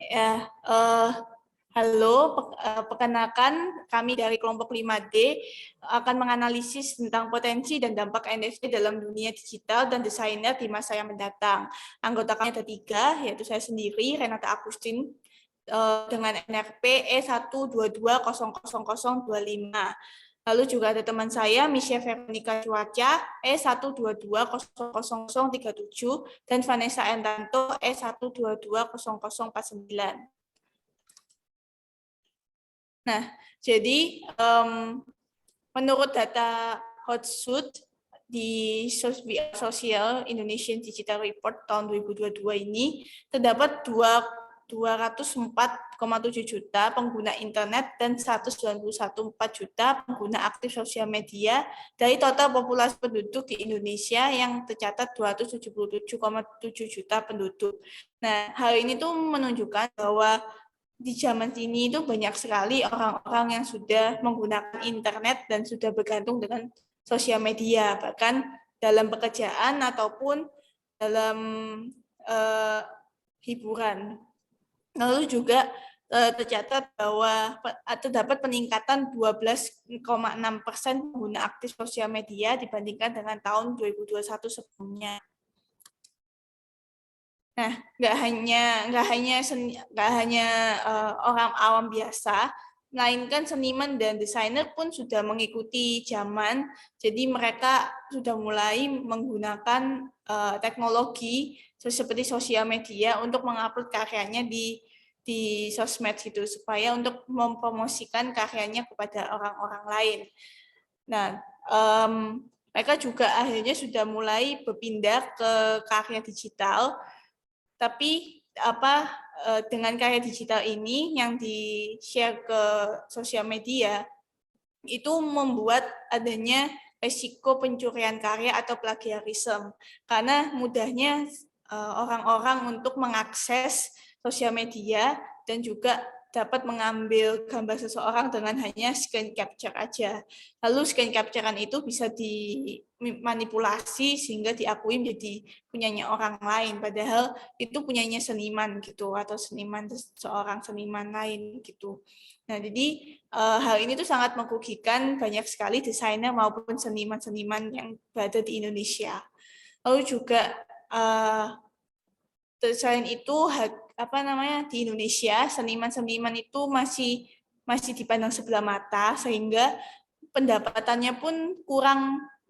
Ya, halo, perkenalkan kami dari kelompok 5D akan menganalisis tentang potensi dan dampak NFT dalam dunia digital dan desainer di masa yang mendatang. Anggota kami ada 3, yaitu saya sendiri, Renata Agustin, dengan NRP E122000025. Lalu juga ada teman saya, Misha Veronica Cuaca, E122000037, dan Vanessa Entanto, E1220049. Nah, jadi menurut data Hotsuite di Sosial Indonesian Digital Report tahun 2022 ini, terdapat 204,7 juta pengguna internet dan 191,4 juta pengguna aktif sosial media dari total populasi penduduk di Indonesia yang tercatat 277,7 juta penduduk. Nah, hal ini tuh menunjukkan bahwa di zaman ini itu banyak sekali orang-orang yang sudah menggunakan internet dan sudah bergantung dengan sosial media, bahkan dalam pekerjaan ataupun dalam hiburan. Lalu juga tercatat bahwa terdapat peningkatan 12,6% pengguna aktif sosial media dibandingkan dengan tahun 2021 sebelumnya. Nah, nggak hanya orang awam biasa, melainkan seniman dan desainer pun sudah mengikuti zaman. Jadi mereka sudah mulai menggunakan teknologi seperti sosial media untuk mengupload karyanya di sosmed gitu, supaya untuk mempromosikan karyanya kepada orang-orang lain. Nah, mereka juga akhirnya sudah mulai berpindah ke karya digital, tapi dengan karya digital ini yang di-share ke sosial media itu membuat adanya resiko pencurian karya atau plagiarisme, karena mudahnya orang-orang untuk mengakses sosial media dan juga dapat mengambil gambar seseorang dengan hanya screen capture aja. Lalu screen capture-an itu bisa dimanipulasi sehingga diakui menjadi punyanya orang lain, padahal itu punyanya seniman gitu, atau seorang seniman lain gitu. Nah, jadi hal ini tuh sangat merugikan banyak sekali desainer maupun seniman-seniman yang berada di Indonesia. Lalu juga selain itu di Indonesia seniman-seniman itu masih dipandang sebelah mata, sehingga pendapatannya pun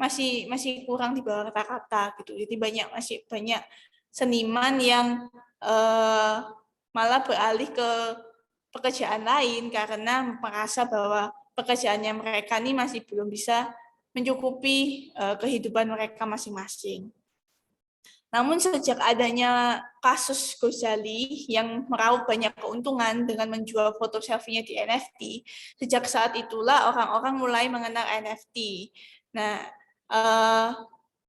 masih kurang di bawah rata-rata gitu. Jadi masih banyak seniman yang malah beralih ke pekerjaan lain karena merasa bahwa pekerjaannya mereka ini masih belum bisa mencukupi kehidupan mereka masing-masing. Namun sejak adanya kasus Gozali yang meraup banyak keuntungan dengan menjual foto selfie-nya di NFT, sejak saat itulah orang-orang mulai mengenal NFT. Nah,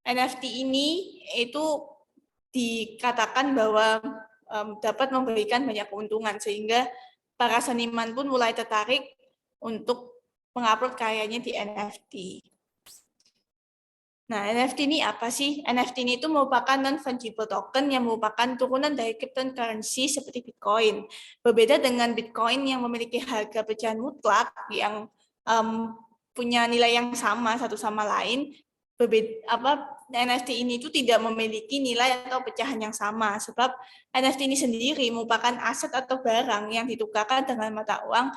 NFT ini itu dikatakan bahwa dapat memberikan banyak keuntungan, sehingga para seniman pun mulai tertarik untuk mengupload karyanya di NFT. Nah, NFT ini apa sih? NFT ini itu merupakan non-fungible token yang merupakan turunan dari cryptocurrency seperti Bitcoin. Berbeda dengan Bitcoin yang memiliki harga pecahan mutlak yang punya nilai yang sama satu sama lain, NFT ini itu tidak memiliki nilai atau pecahan yang sama, sebab NFT ini sendiri merupakan aset atau barang yang ditukarkan dengan mata uang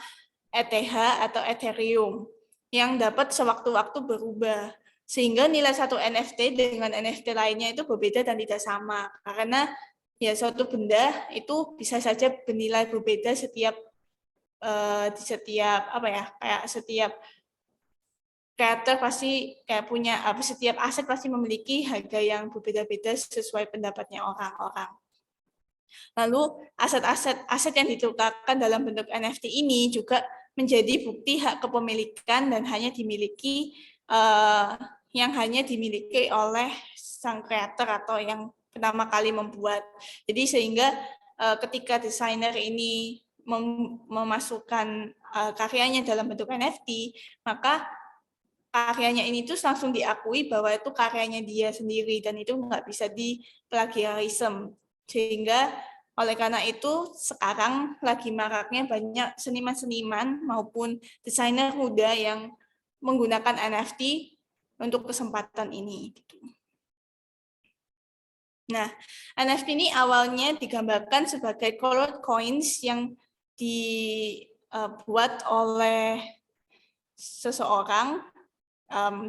ETH atau Ethereum yang dapat sewaktu-waktu berubah. Sehingga nilai satu NFT dengan NFT lainnya itu berbeda dan tidak sama, karena ya suatu benda itu bisa saja bernilai berbeda setiap setiap kreator pasti setiap aset pasti memiliki harga yang berbeda-beda sesuai pendapatnya orang-orang. Lalu aset yang ditukarkan dalam bentuk NFT ini juga menjadi bukti hak kepemilikan dan hanya dimiliki oleh sang kreator atau yang pertama kali membuat. Jadi sehingga ketika desainer ini memasukkan karyanya dalam bentuk NFT, maka karyanya ini tuh langsung diakui bahwa itu karyanya dia sendiri dan itu nggak bisa diplagiarisme, sehingga Oleh karena itu, sekarang lagi maraknya banyak seniman-seniman maupun desainer muda yang menggunakan NFT untuk kesempatan ini. Nah, NFT ini awalnya digambarkan sebagai colored coins yang dibuat oleh seseorang.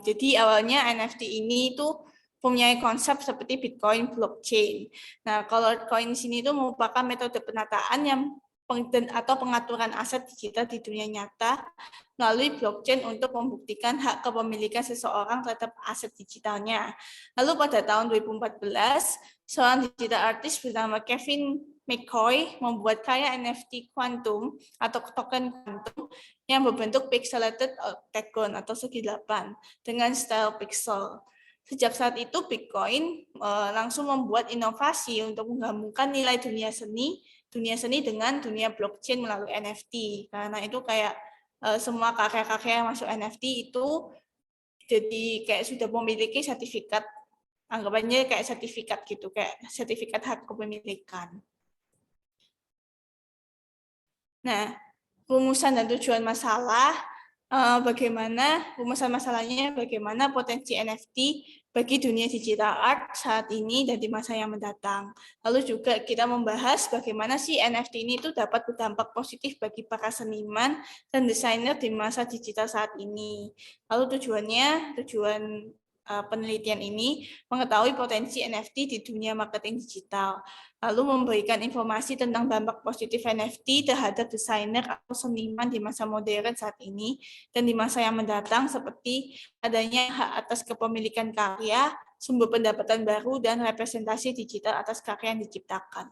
Jadi awalnya NFT ini itu punya konsep seperti Bitcoin blockchain. Nah, colored coins ini itu merupakan metode penataan yang atau pengaturan aset digital di dunia nyata melalui blockchain untuk membuktikan hak kepemilikan seseorang terhadap aset digitalnya. Lalu pada tahun 2014, seorang digital artist bernama Kevin McCoy membuat karya NFT kuantum atau token kuantum yang berbentuk pixelated octagon atau segi 8 dengan style pixel. Sejak saat itu, Bitcoin langsung membuat inovasi untuk menggabungkan nilai dunia seni dengan dunia blockchain melalui NFT. Karena itu kayak semua karya-karya yang masuk NFT itu jadi kayak sudah memiliki sertifikat, anggapannya kayak sertifikat gitu, kayak sertifikat hak kepemilikan. Nah, rumusan dan tujuan masalah, rumusan masalahnya bagaimana potensi NFT bagi dunia digital art saat ini dan di masa yang mendatang. Lalu juga kita membahas bagaimana sih NFT ini itu dapat berdampak positif bagi para seniman dan desainer di masa digital saat ini. Lalu tujuan penelitian ini mengetahui potensi NFT di dunia marketing digital, lalu memberikan informasi tentang dampak positif NFT terhadap desainer atau seniman di masa modern saat ini dan di masa yang mendatang, seperti adanya hak atas kepemilikan karya, sumber pendapatan baru, dan representasi digital atas karya yang diciptakan.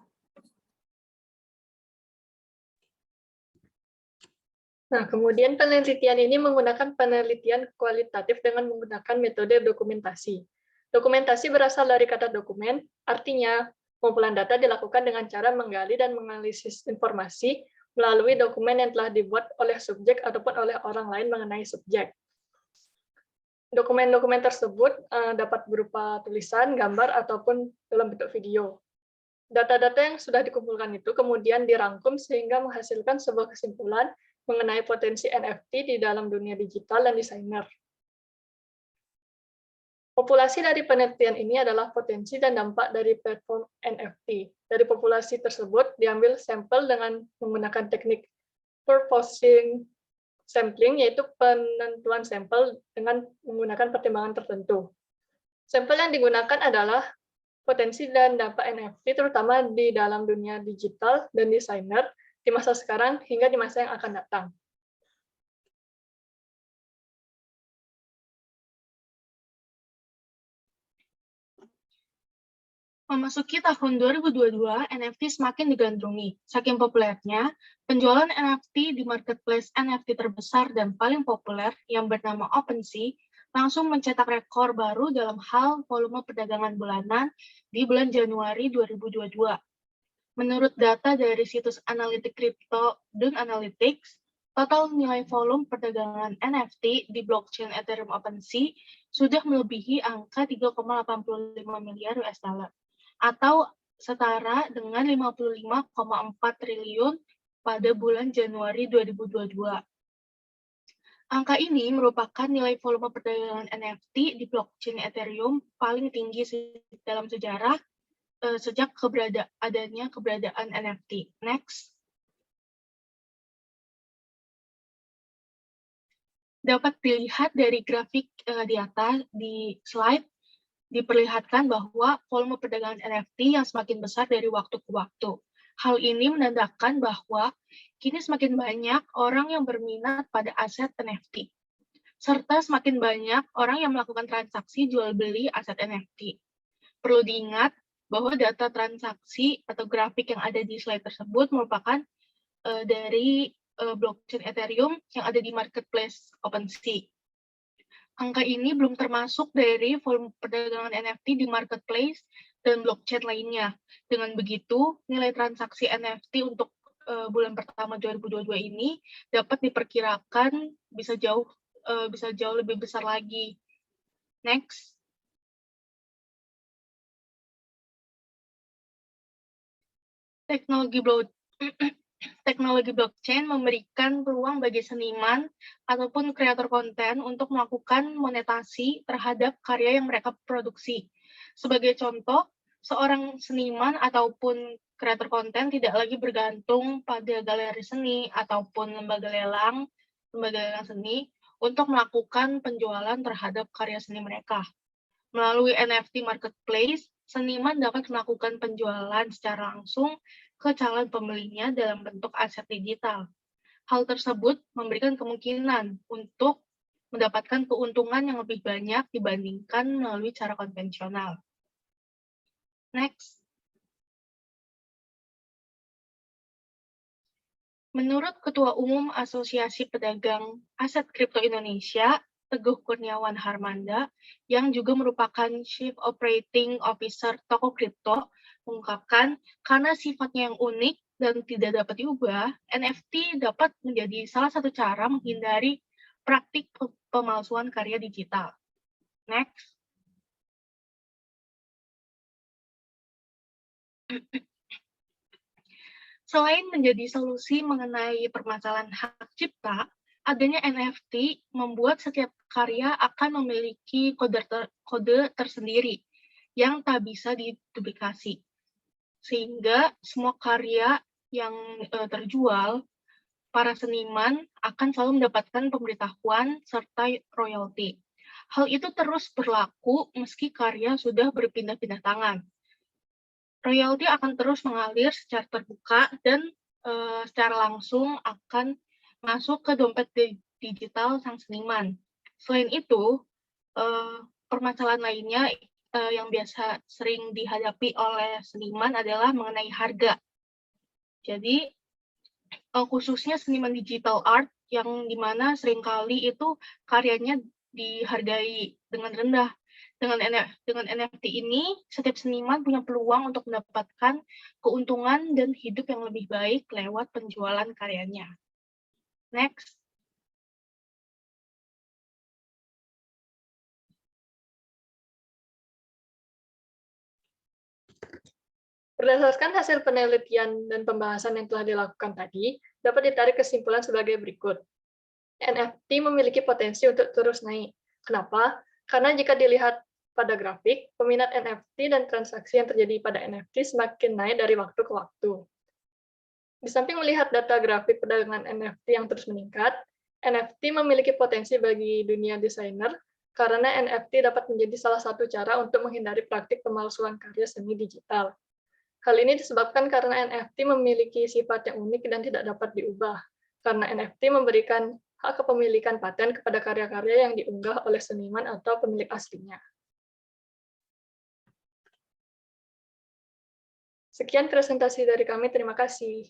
Nah, kemudian penelitian ini menggunakan penelitian kualitatif dengan menggunakan metode dokumentasi. Dokumentasi berasal dari kata dokumen, artinya pengumpulan data dilakukan dengan cara menggali dan menganalisis informasi melalui dokumen yang telah dibuat oleh subjek ataupun oleh orang lain mengenai subjek. Dokumen-dokumen tersebut dapat berupa tulisan, gambar, ataupun dalam bentuk video. Data-data yang sudah dikumpulkan itu kemudian dirangkum sehingga menghasilkan sebuah kesimpulan mengenai potensi NFT di dalam dunia digital dan desainer. Populasi dari penelitian ini adalah potensi dan dampak dari platform NFT. Dari populasi tersebut diambil sampel dengan menggunakan teknik purposing sampling, yaitu penentuan sampel dengan menggunakan pertimbangan tertentu. Sampel yang digunakan adalah potensi dan dampak NFT, terutama di dalam dunia digital dan desainer, di masa sekarang hingga di masa yang akan datang. Memasuki tahun 2022, NFT semakin digandrungi. Saking populernya, penjualan NFT di marketplace NFT terbesar dan paling populer yang bernama OpenSea langsung mencetak rekor baru dalam hal volume perdagangan bulanan di bulan Januari 2022. Menurut data dari situs analitik kripto Dun Analytics, total nilai volume perdagangan NFT di blockchain Ethereum OpenSea sudah melebihi angka 3,85 miliar US dollar atau setara dengan 55,4 triliun pada bulan Januari 2022. Angka ini merupakan nilai volume perdagangan NFT di blockchain Ethereum paling tinggi dalam sejarah sejak adanya keberadaan NFT. Next. Dapat dilihat dari grafik di atas di slide, diperlihatkan bahwa volume perdagangan NFT yang semakin besar dari waktu ke waktu. Hal ini menandakan bahwa kini semakin banyak orang yang berminat pada aset NFT, serta semakin banyak orang yang melakukan transaksi jual-beli aset NFT. Perlu diingat bahwa data transaksi atau grafik yang ada di slide tersebut merupakan dari blockchain Ethereum yang ada di marketplace OpenSea. Angka ini belum termasuk dari volume perdagangan NFT di marketplace dan blockchain lainnya. Dengan begitu, nilai transaksi NFT untuk bulan pertama 2022 ini dapat diperkirakan bisa jauh lebih besar lagi. Next. Teknologi blockchain memberikan peluang bagi seniman ataupun kreator konten untuk melakukan monetasi terhadap karya yang mereka produksi. Sebagai contoh, seorang seniman ataupun kreator konten tidak lagi bergantung pada galeri seni ataupun lembaga lelang seni untuk melakukan penjualan terhadap karya seni mereka. Melalui NFT Marketplace, seniman dapat melakukan penjualan secara langsung ke calon pembelinya dalam bentuk aset digital. Hal tersebut memberikan kemungkinan untuk mendapatkan keuntungan yang lebih banyak dibandingkan melalui cara konvensional. Next. Menurut Ketua Umum Asosiasi Pedagang Aset Kripto Indonesia, Teguh Kurniawan Harmanda, yang juga merupakan Chief Operating Officer Toko Kripto, mengungkapkan karena sifatnya yang unik dan tidak dapat diubah, NFT dapat menjadi salah satu cara menghindari praktik pemalsuan karya digital. Next. Selain menjadi solusi mengenai permasalahan hak cipta, adanya NFT membuat setiap karya akan memiliki kode tersendiri yang tak bisa diduplikasi. Sehingga semua karya yang terjual, para seniman akan selalu mendapatkan pemberitahuan serta royalti. Hal itu terus berlaku meski karya sudah berpindah-pindah tangan. Royalti akan terus mengalir secara terbuka dan secara langsung akan masuk ke dompet digital sang seniman. Selain itu, permasalahan lainnya yang biasa sering dihadapi oleh seniman adalah mengenai harga. Jadi, khususnya seniman digital art yang dimana seringkali itu karyanya dihargai dengan rendah. Dengan NFT ini, setiap seniman punya peluang untuk mendapatkan keuntungan dan hidup yang lebih baik lewat penjualan karyanya. Next. Berdasarkan hasil penelitian dan pembahasan yang telah dilakukan tadi, dapat ditarik kesimpulan sebagai berikut. NFT memiliki potensi untuk terus naik. Kenapa? Karena jika dilihat pada grafik, peminat NFT dan transaksi yang terjadi pada NFT semakin naik dari waktu ke waktu. Di samping melihat data grafik perdagangan NFT yang terus meningkat, NFT memiliki potensi bagi dunia desainer karena NFT dapat menjadi salah satu cara untuk menghindari praktik pemalsuan karya seni digital. Hal ini disebabkan karena NFT memiliki sifat yang unik dan tidak dapat diubah, karena NFT memberikan hak kepemilikan paten kepada karya-karya yang diunggah oleh seniman atau pemilik aslinya. Sekian presentasi dari kami, terima kasih.